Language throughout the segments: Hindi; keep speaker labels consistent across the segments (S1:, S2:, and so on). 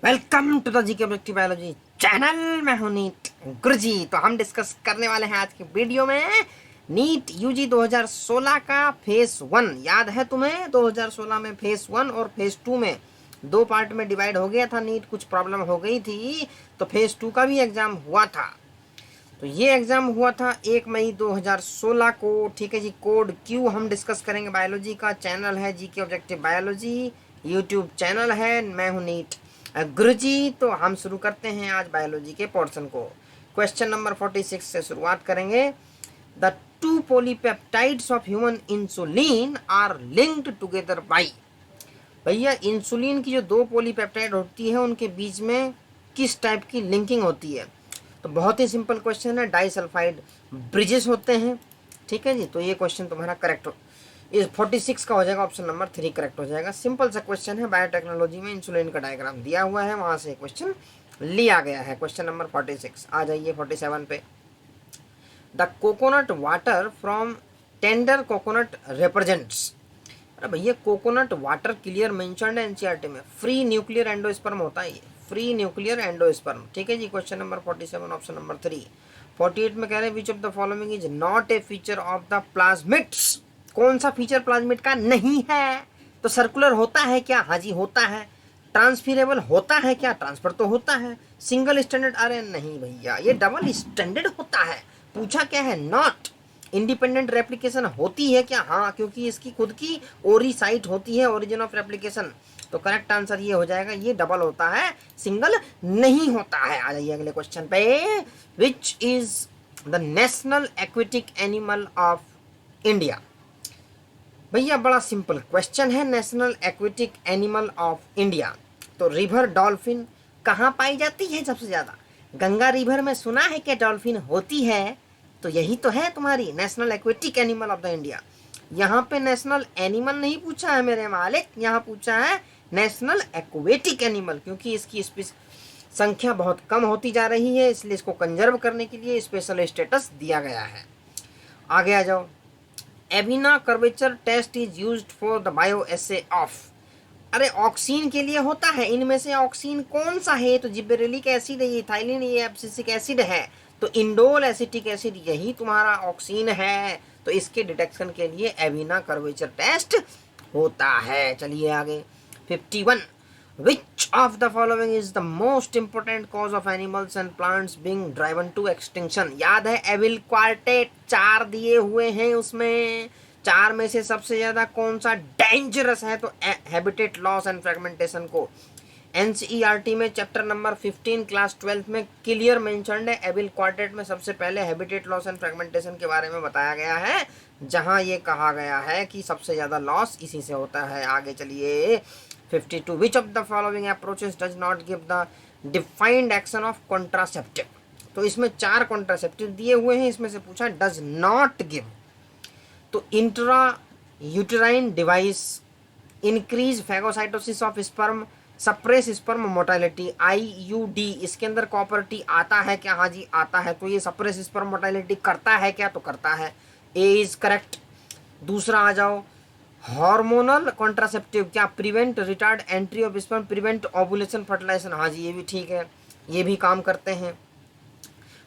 S1: Welcome to the GK objective biology channel. मैं हूं नीट गुरुजी। तो हम डिस्कस करने वाले हैं आज की वीडियो में नीट यूजी 2016 का फेस 1। याद है तुम्हें 2016 में फेस 1 और फेस 2 में दो पार्ट में डिवाइड हो गया था नीट। कुछ प्रॉब्लम हो गई थी तो फेस 2 का भी एग्जाम हुआ था। तो ये एग्जाम हुआ था 1 मई 2016 को। ठीक है जी। कोड क्यू हम डिस्कस करेंगे। बायोलॉजी का चैनल है GK objective biology, YouTube channel है। मैं हूं नीट गुरुजी। तो हम शुरू करते हैं आज बायोलॉजी के पोर्शन को। क्वेश्चन नंबर 46 से शुरुआत करेंगे। The two polypeptides of human insulin are linked together by. भैया इंसुलिन की जो दो पॉलीपेप्टाइड होती है उनके बीच में किस टाइप की लिंकिंग होती है? तो बहुत ही सिंपल क्वेश्चन है। डाइसल्फाइड ब्रिजेस होते हैं। ठीक है जी। तो ये क्वेश्चन तुम्हारा करेक्ट हो, इस 46 का हो जाएगा। ऑप्शन नंबर 3 करेक्ट हो जाएगा। सिंपल सा क्वेश्चन है। बायोटेक्नोलॉजी में इंसुलिन का डायग्राम दिया हुआ है, वहां से क्वेश्चन लिया गया है। Question number 46। आ जाइए 47 पे। The coconut water from tender coconut represents. अरे भैया कोकोनट वाटर क्लियर मेंशन्ड है एनसीईआरटी में। फ्री न्यूक्लियर एंडोस्पर्म होता है ये, फ्री न्यूक्लियर एंडोस्पर्म। ठीक है जी। Question number 47 option number 3। 48 में कह रहे हैं which of the following is not a feature of the plasmids. कौन सा फीचर प्लाज्मिड का नहीं है? तो सर्कुलर होता है क्या? हाँ जी होता है। ट्रांसफरेबल होता है क्या? ट्रांसफर तो होता है। सिंगल स्टैंडर्ड आरएन नहीं भैया, ये डबल स्टैंडर्ड होता है। पूछा क्या है? नॉट इंडिपेंडेंट रेप्लिकेशन होती है क्या? हाँ, क्योंकि इसकी खुद की ओरी साइट होती है, ओरिजिन ऑफ रेप्लिकेशन। तो करेक्ट आंसर ये हो जाएगा, ये डबल होता है, सिंगल नहीं होता है। आ जाइए अगले क्वेश्चन पे। Which is the national aquatic animal of India? भैया बड़ा सिंपल क्वेश्चन है। National aquatic animal of India तो रिवर डॉल्फिन। कहाँ पाई जाती है सबसे ज्यादा? गंगा रिवर में सुना है क्या डॉल्फिन होती है? तो यही तो है तुम्हारी national aquatic animal of the India. यहाँ पे नेशनल एनिमल नहीं पूछा है मेरे मालिक, यहाँ पूछा है नेशनल एक्वेटिक एनिमल, क्योंकि इसकी संख्या बहुत कम होती जा रही है, इसलिए इसको कंजर्व करने के लिए स्पेशल स्टेटस दिया गया है। आगे आ जाओ। Avena curvature test is used for the bioassay of. अरे ऑक्सीन के लिए होता है। इनमें से ऑक्सीन कौन सा है? तो जिबेरेलिक एसिड है, इथाइलिन, ये एब्सिसिक एसिड है। तो इंडोल एसिटिक एसिड यही तुम्हारा ऑक्सीन है। तो इसके डिटेक्शन के लिए एविना कर्वेचर टेस्ट होता है। चलिए आगे 51। Which of the following is the most important cause of animals and plants being driven to extinction? याद है एविल क्वार्टेट 4 दिए हुए हैं, उसमें 4 में से सबसे ज्यादा कौन सा डेंजरस है? तो हैबिटेट लॉस एंड फ्रेगमेंटेशन को एनसीईआरटी में चैप्टर नंबर 15 क्लास 12 में क्लियर मेंशन्ड है। एविल क्वार्टेट में सबसे पहले हैबिटेट लॉस एंड फ्रेगमेंटेशन के बारे में बताया गया है, जहां ये कहा गया है कि सबसे ज्यादा लॉस इसी से होता है। आगे चलिए 52। विच of the following approaches does not give the defined action of contraceptive? तो इसमें 4 कॉन्ट्रासेप्टिव दिए हुए हैं, इसमें से पूछा डज नॉट गिव। तो intra uterine device, increase phagocytosis of sperm, suppress sperm motility, IUD. इसके अंदर कॉपर टी आता है क्या? हाँ जी आता है। तो ये सप्रेस स्पर्म मोटालिटी करता है क्या? तो करता है। A is correct. दूसरा आ जाओ। हार्मोनल कॉन्ट्रासेप्टिव क्या? Prevent retard entry of sperm, prevent ovulation fertilisation. हाँ जी ये भी ठीक है, ये भी काम करते हैं।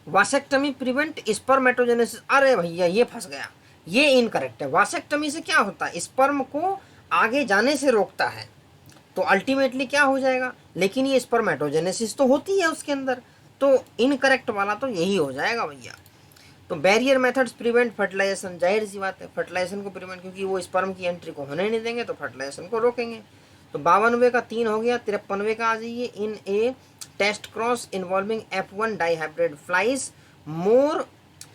S1: Vasectomy prevent spermatogenesis. अरे भैया ये फंस गया, ये इनकरेक्ट है। वासेक्टमी से क्या होता है? स्पर्म को आगे जाने से रोकता है, तो अल्टीमेटली क्या हो जाएगा? लेकिन ये स्पर्मेटोजेनेसिस तो होती है उसके अंदर, तो इनकरेक्ट वाला तो यही हो जाएगा भैया। तो बैरियर मेथड्स प्रिवेंट फर्टिलाइजेशन, जाहिर सी बात है फर्टिलाइजेशन को प्रिवेंट, क्योंकि वो स्पर्म की एंट्री को होने नहीं देंगे तो फर्टिलाइजेशन को रोकेंगे। तो 52वें का 3 हो गया। 53वें का आ जाइए। In a test cross involving F1 dihybrid flies more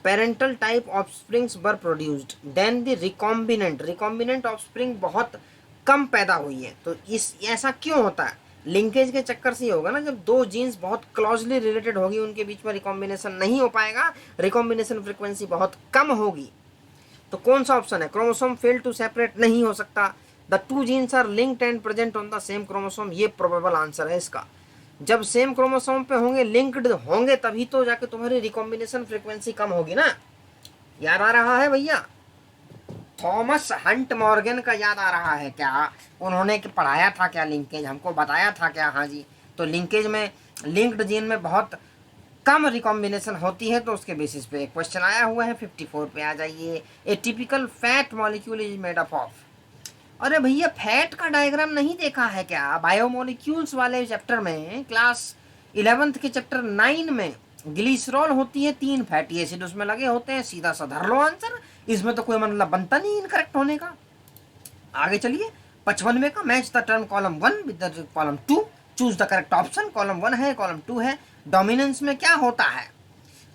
S1: parental type offsprings were produced than the recombinant. Recombinant offspring बहुत कम पैदा हुई है। तो इस ऐसा क्यों होता है? लिंकेज के चक्कर से ही होगा ना, जब दो जीन्स बहुत क्लोजली रिलेटेड होगी उनके बीच में रिकॉम्बिनेशन नहीं हो पाएगा, रिकॉम्बिनेशन फ्रीक्वेंसी बहुत कम होगी। तो कौन सा ऑप्शन है? क्रोमोसोम फेल टू सेपरेट नहीं हो सकता। The two genes are linked and present on the same chromosome, ये प्रोबेबल आंसर है इसका। जब सेम क्रोमोसोम पे होंगे, लिंक्ड होंगे, तभी तो जाके तुम्हारी रिकॉम्बिनेशन फ्रीक्वेंसी कम होगी ना। याद आ रहा है भैया? थॉमस हंट मॉर्गन का याद आ रहा है क्या? उन्होंने पढ़ाया था क्या लिंकेज? हमको बताया था क्या? हाँ जी। तो लिंकेज में, लिंक्ड जीन में बहुत कम रिकॉम्बिनेशन होती है, तो उसके बेसिस पे एक क्वेश्चन आया हुआ है। 54 पे आ जाइए। ए typical fat molecule is made up of. अरे भैया फैट का डायग्राम नहीं देखा है क्या? बायोमोलिक्यूल्स वाले चैप्टर में, क्लास 11th के चैप्टर 9 में ग्लिसरॉल होती है 3 फैटी एसिड उसमें लगे होते हैं। सीधा सा धर लो आंसर, इसमें तो कोई मतलब बनता नहीं इनकरेक्ट होने का। आगे चलिए 55 का, match the term column 1 with the column 2, choose the correct option. Column 1 है, कॉलम 2 है। डोमिनेंस में क्या होता है?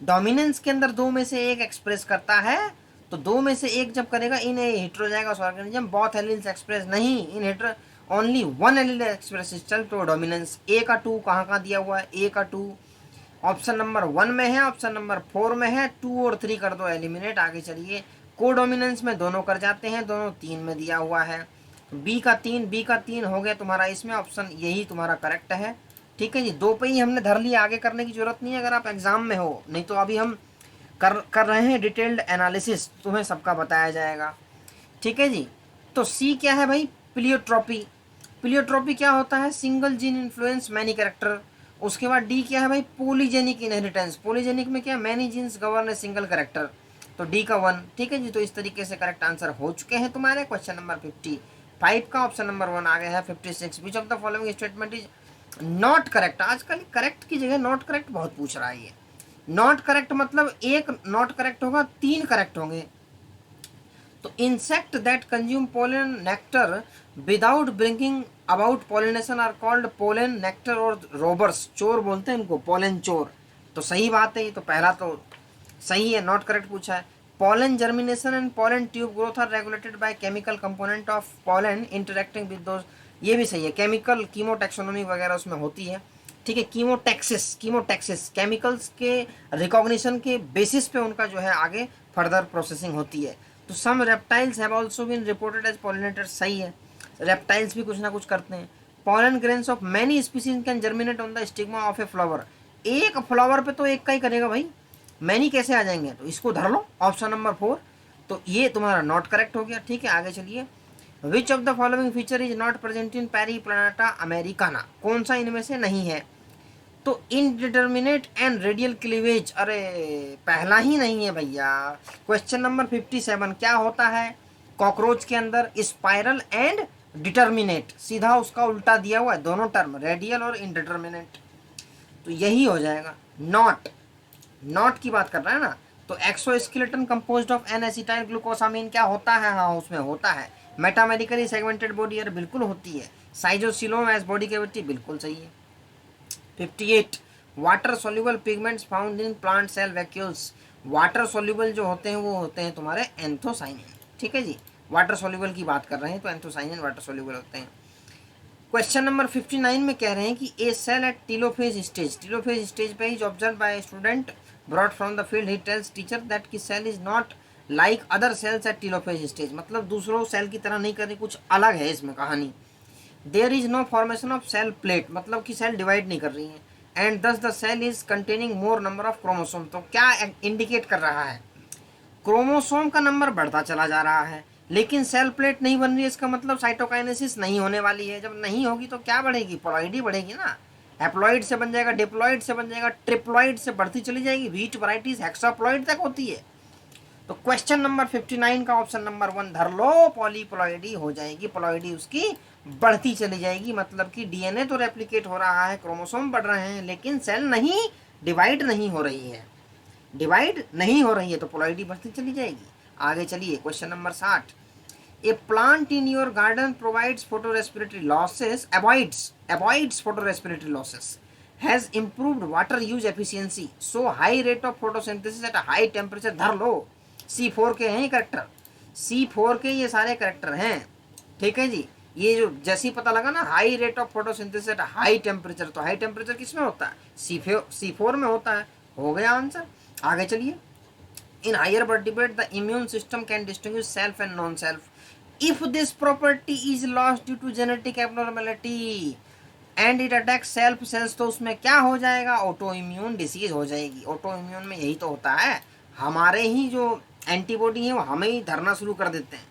S1: डोमिनेंस के अंदर दो में से एक एक्सप्रेस करता है, तो दो में से एक जब करेगा in heterozygous organism both alleles express नहीं, in hetero only one allele express. चल तो डोमिनेंस ए का 2 कहाँ कहाँ दिया हुआ है? ए का 2 ऑप्शन नंबर 1 में है, ऑप्शन नंबर 4 में है। 2 और 3 कर दो एलिमिनेट। आगे चलिए कोडोमिनेंस में दोनों कर जाते हैं, दोनों 3 में दिया हुआ है। बी का 3 हो गया तुम्हारा, इसमें ऑप्शन यही तुम्हारा करेक्ट है। ठीक है जी, 2 पे ही हमने धर लिया, आगे करने की जरूरत नहीं है अगर आप एग्जाम में हो, नहीं तो अभी हम कर रहे हैं डिटेल्ड एनालिसिस, तुम्हें सबका बताया जाएगा। ठीक है जी, तो सी क्या है भाई? प्लियोट्रॉपी। प्लियोट्रॉपी क्या होता है? Single gene influence many character. उसके बाद डी क्या है भाई? Polygenic inheritance. पॉलीजेनिक में क्या? Many genes govern a single character, तो डी का 1। ठीक है जी, तो इस तरीके से करेक्ट आंसर हो चुके हैं तुम्हारे। क्वेश्चन नंबर 55 का ऑप्शन नंबर 1 आ गया है। 56 विच of the following statement is not correct. आजकल करेक्ट की जगह नॉट करेक्ट बहुत पूछ रहा है ये। नॉट करेक्ट मतलब एक नॉट करेक्ट होगा, 3 करेक्ट होंगे। तो insect that consume pollen nectar without bringing about pollination are called pollen nectar और रोबर्स। चोर बोलते हैं इनको, पोलन चोर। तो सही बात है ये, तो पहला तो सही है, नॉट करेक्ट पूछा है। pollen germination and pollen tube growth are regulated by chemical component of pollen interacting with those, ये भी सही है। केमिकल कीमोटैक्सोनॉमी वगैरह उसमें होती है। ठीक है, कीमोटैक्सिस केमिकल्स के रिकॉग्निशन के बेसिस पे उनका जो है आगे फर्दर प्रोसेसिंग होती है। तो some reptiles have also been reported as pollinators, सही है, रेप्टाइल्स भी कुछ ना कुछ करते हैं। pollen grains of many species can germinate on the stigma of a flower। एक फ्लावर पे तो एक का ही करेगा भाई, मैनी कैसे आ जाएंगे? तो इसको धर लो ऑप्शन नंबर 4, तो ये तुम्हारा नॉट करेक्ट हो गया। ठीक है, आगे चलिए। विच of the following feature is not present in पेरीप्लानेटा Americana. कौन सा इनमें से नहीं है? तो इनडिटर्मिनेट एंड रेडियल क्लीवेज, अरे पहला ही नहीं है भैया। क्वेश्चन नंबर 57 क्या होता है? कॉकरोच के अंदर स्पाइरल एंड डिटर्मिनेट, सीधा उसका उल्टा दिया हुआ है, दोनों टर्म रेडियल और इनडिटर्मिनेट, तो यही हो जाएगा। नॉट की बात कर रहा है ना, तो exoskeleton composed of N acetyl glucosamine क्या होता है? हाँ उसमें होता है। मेटामेडिकली सेगमेंटेड बॉडी, अरे बिल्कुल होती है। साइजोसिलोम एज बॉडी कैविटी, बिल्कुल सही है। 58 water soluble pigments found in plant cell vacuoles. Water soluble जो होते हैं वो होते हैं तुम्हारे एंथोसाइनिन। ठीक है जी, वाटर सोल्यूबल की बात कर रहे हैं तो एंथोसाइनिन वाटर सोल्यूबल होते हैं। क्वेश्चन नंबर 59 में कह रहे हैं कि a cell at telophase stage पे is observe by student brought from the field, he tells teacher that की cell is not like other cells at telophase stage, मतलब दूसरों सेल की तरह नहीं कर रही, कुछ अलग है इसमें कहानी। There is no formation of cell plate, मतलब कि सेल डिवाइड नहीं कर रही है। And thus the cell is containing more number of chromosome, तो क्या इंडिकेट कर रहा है? क्रोमोसोम का नंबर बढ़ता चला जा रहा है, लेकिन सेल प्लेट नहीं बन रही है, इसका मतलब साइटोकाइनेसिस नहीं होने वाली है। जब नहीं होगी तो क्या बढ़ेगी? प्लॉइड ही बढ़ेगी ना। हैप्लॉइड से बन जाएगा, डिप्लॉइड से बन जाएगा, ट्रिप्लॉइड से बढ़ती चली जाएगी, व्हीट वैराइटीज हेक्साप्लॉइड तक होती है। तो क्वेश्चन नंबर 59 का ऑप्शन नंबर 1 धर लो, पॉलीप्लॉइडी हो जाएगी, प्लॉइडी उसकी बढ़ती चली जाएगी, मतलब कि डीएनए तो रेप्लिकेट हो रहा है, क्रोमोसोम बढ़ रहे हैं, लेकिन सेल नहीं डिवाइड नहीं हो रही है, तो प्लॉइडी बढ़ती चली जाएगी। आगे चलिए question number 60। A plant in your garden provides photorespiratory losses, avoids photorespiratory losses, has improved water use efficiency, so high rate of photosynthesis at high temperature, धर लो। C4 के हैं करेक्टर, C4 के ये सारे करेक्टर हैं। ठीक है जी, ये जो जैसे ही पता लगा ना high rate of photosynthesis at high temperature, तो हाई टेम्परेचर किस में होता है? C4 में होता है। हो गया आंसर। आगे चलिए। In higher vertebrate, the immune system can distinguish self and non-self. If this property is lost due to genetic abnormality and it attacks self cells, तो उसमें क्या हो जाएगा? ऑटो इम्यून डिसीज हो जाएगी। ऑटो इम्यून में यही तो होता है, हमारे ही जो एंटीबॉडी है वो हमें ही धरना शुरू कर देते हैं,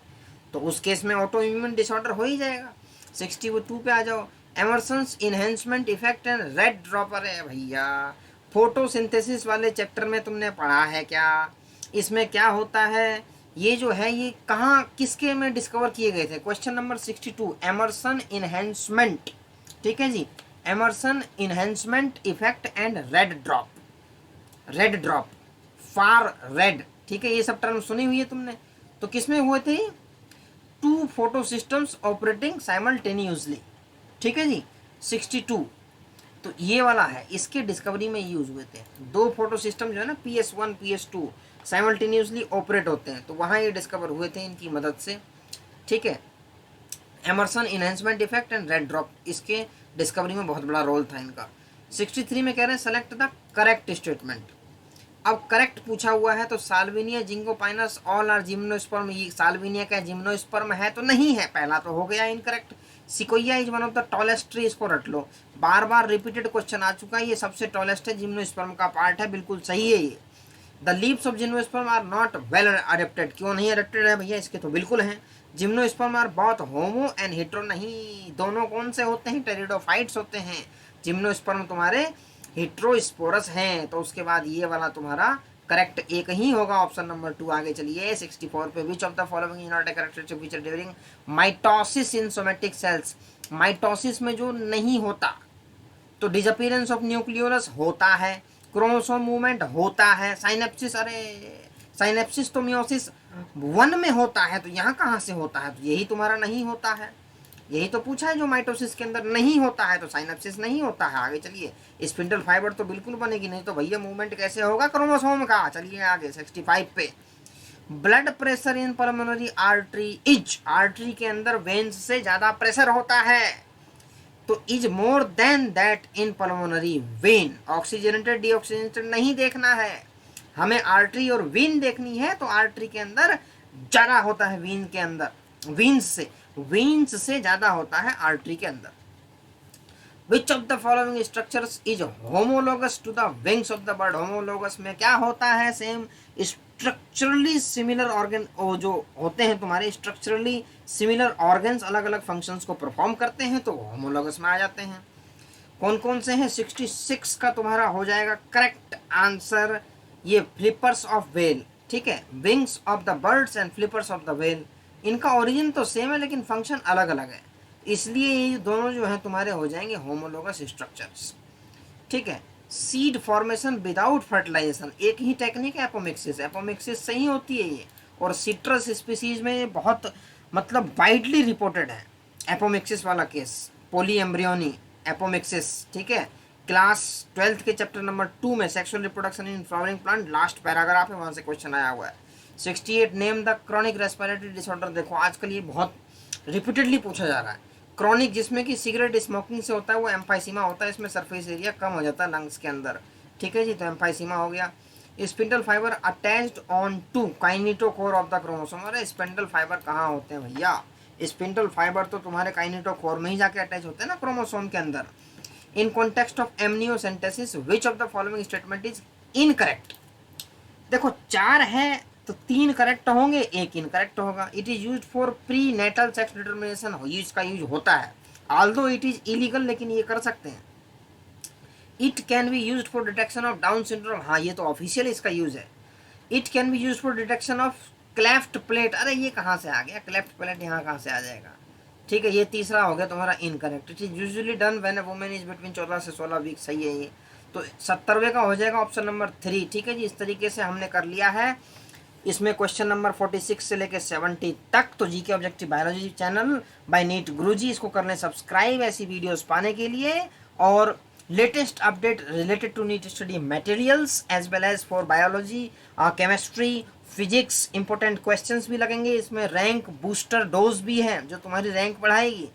S1: तो उस केस में ऑटो इम्यून डिसऑर्डर हो ही जाएगा। 62 पे आ जाओ। Emerson's enhancement effect and red dropper है भैया। फोटोसिंथेसिस वाले चैप्टर में तुमने पढ़ा है क्या? इसमें क्या होता है, ये जो है ये कहाँ किसके में डिस्कवर किए गए थे? क्वेश्चन नंबर 62, एमर्सन इन्हेंसमेंट, ठीक है जी, Emerson enhancement effect and red drop, red drop, far red, ठीक है, ये सब टर्म सुनी हुई है तुमने। तो किसमें हुए थे? Two photosystems operating simultaneously, ठीक है जी, 62। तो ये वाला है, इसके डिस्कवरी में यूज हुए थे। दो फोटो सिस्टम जो है ना, PS1 PS2 साइमल्टेनियसली ऑपरेट होते हैं, तो वहाँ ये डिस्कवर हुए थे इनकी मदद से, ठीक है। Emerson enhancement effect and red drop, इसके डिस्कवरी में बहुत बड़ा रोल था इनका। 63 में कह रहे हैं सेलेक्ट द करेक्ट स्टेटमेंट। अब करेक्ट पूछा हुआ है तो साल्विनिया जिंगोपाइनस ऑल आर जिम्नोस्पर्म, ये साल्विनिया का जिम्नोस्पर्म है तो नहीं है, पहला तो हो गया incorrect. Sequoia is one of the tallest tree, इसको रट लो, बार बार रिपीटेड क्वेश्चन आ चुका है, ये सबसे टॉलेस्ट है, जिम्नोस्पर्म का पार्ट है, बिल्कुल सही है ये। The leaves of gymnosperm are not well adapted, क्यों नहीं अडेप्टेड है भैया? इसके तो बिल्कुल हैं। जिम्नोस्पर्म आर बहुत होमो एंड हेट्रो, नहीं, दोनों कौन से होते हैं? टेरिडोफाइट्स होते हैं। जिम्नोस्पर्म तुम्हारे हेट्रोस्पोरस हैं, तो उसके बाद ये वाला तुम्हारा करेक्ट एक ही होगा, ऑप्शन नंबर 2। आगे चलिए 64 पे, विच of the following is not a characteristic feature during mitosis in somatic cells. Mitosis में जो नहीं होता, तो डिसअपीयरेंस ऑफ न्यूक्लियोलस होता है, क्रोमोसोम मूवमेंट होता है, साइनेप्सिस, अरे साइनेप्सिस तो मियोसिस 1 में होता है, तो यहाँ कहाँ से होता है? तो यही तुम्हारा नहीं होता है, यही तो पूछा है, जो माइटोसिस के अंदर नहीं होता है, तो साइनेप्सिस नहीं होता है। आगे चलिए, स्पिंडल फाइबर तो बिल्कुल बनेगी नहीं, तो भैया मूवमेंट कैसे होगा क्रोमोसोम का? चलिए आगे 65 पे, blood pressure in pulmonary artery is, artery के अंदर वेन्स से ज्यादा प्रेशर होता है, तो is more than that in pulmonary vein. Oxygenated deoxygenated नहीं देखना है हमें, आर्टरी और वेन देखनी है, तो आर्टरी के अंदर ज्यादा होता है, वेन के अंदर, वेन्स से ज्यादा होता है आर्टरी के अंदर। Which of the following structures is homologous to the wings of the bird. Homologous में क्या होता है? सेम स्ट्रक्चरली सिमिलर ऑर्गन, जो होते हैं तुम्हारे स्ट्रक्चरली सिमिलर ऑर्गन्स, अलग अलग फंक्शंस को परफॉर्म करते हैं, तो होमोलोगस में आ जाते हैं। कौन कौन से हैं? 66 का तुम्हारा हो जाएगा करेक्ट आंसर, ये फ्लिपर्स ऑफ वेल, ठीक है, wings of the birds and flippers of the well. इनका ओरिजिन तो सेम है लेकिन फंक्शन अलग अलग है, इसलिए ये दोनों जो है तुम्हारे हो जाएंगे होमोलोगस स्ट्रक्चर्स, ठीक है। सीड फॉर्मेशन विदाउट फर्टिलाइजेशन, एक ही टेक्निक है एपोमिक्सिस, एपोमिक्सिस सही होती है ये, और सिट्रस स्पीसीज में ये बहुत मतलब वाइडली रिपोर्टेड है एपोमिक्सिस वाला केस, पोली एम्ब्रियोनी एपोमिक्सिस, ठीक है। क्लास 12th के चैप्टर नंबर 2 में sexual reproduction in flowering plant, last paragraph है, वहां से क्वेश्चन आया हुआ है। 68 name the chronic respiratory disorder. देखो आजकल ये बहुत रिपीटेडली पूछा जा रहा है, क्रॉनिक जिसमें कि सिगरेट स्मोकिंग से होता है, वो एम्फाइसीमा होता है, इसमें सरफेस एरिया कम हो जाता है लंग्स के अंदर, ठीक है जी, तो एम्फाइसीमा हो गया। Spindle fibre attached on to kinetochore of the chromosome. अरे स्पिंडल फाइबर कहाँ होते हैं भैया? स्पिंडल फाइबर तो तुम्हारे काइनेटोकोर में ही जाके अटैच होते हैं ना, क्रोमोसोम के अंदर। In context of amniocentesis which of the following statement is incorrect. देखो 4 है तो 3 करेक्ट होंगे, 1 इनकरेक्ट होगा। It is used for prenatal sex determination, इसका यूज होता है, ऑल्दो इट इज इलीगल, लेकिन ये कर सकते हैं। It can be used for detection of down syndrome, हाँ ये तो ऑफिशियल इसका यूज है। It can be used for detection of cleft plate, अरे ये कहाँ से आ गया क्लेफ्ट प्लेट, यहाँ कहाँ से आ जाएगा, ठीक है, ये तीसरा हो गया तुम्हारा incorrect. It is usually done when a woman is between 14 से 16 वीक, सही है ये, तो 70वें का हो जाएगा ऑप्शन नंबर 3, ठीक है जी। इस तरीके से हमने कर लिया है इसमें क्वेश्चन नंबर 46 से लेकर 70 तक। तो GK objective biology channel by NEET Guruji, इसको कर लें सब्सक्राइब ऐसी वीडियोस पाने के लिए, और latest update related to NEET study materials as well as for biology, chemistry, physics, important questions भी लगेंगे इसमें, रैंक बूस्टर डोज भी है जो तुम्हारी रैंक बढ़ाएगी,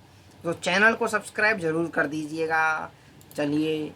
S1: तो चैनल को सब्सक्राइब जरूर कर दीजिएगा। चलिए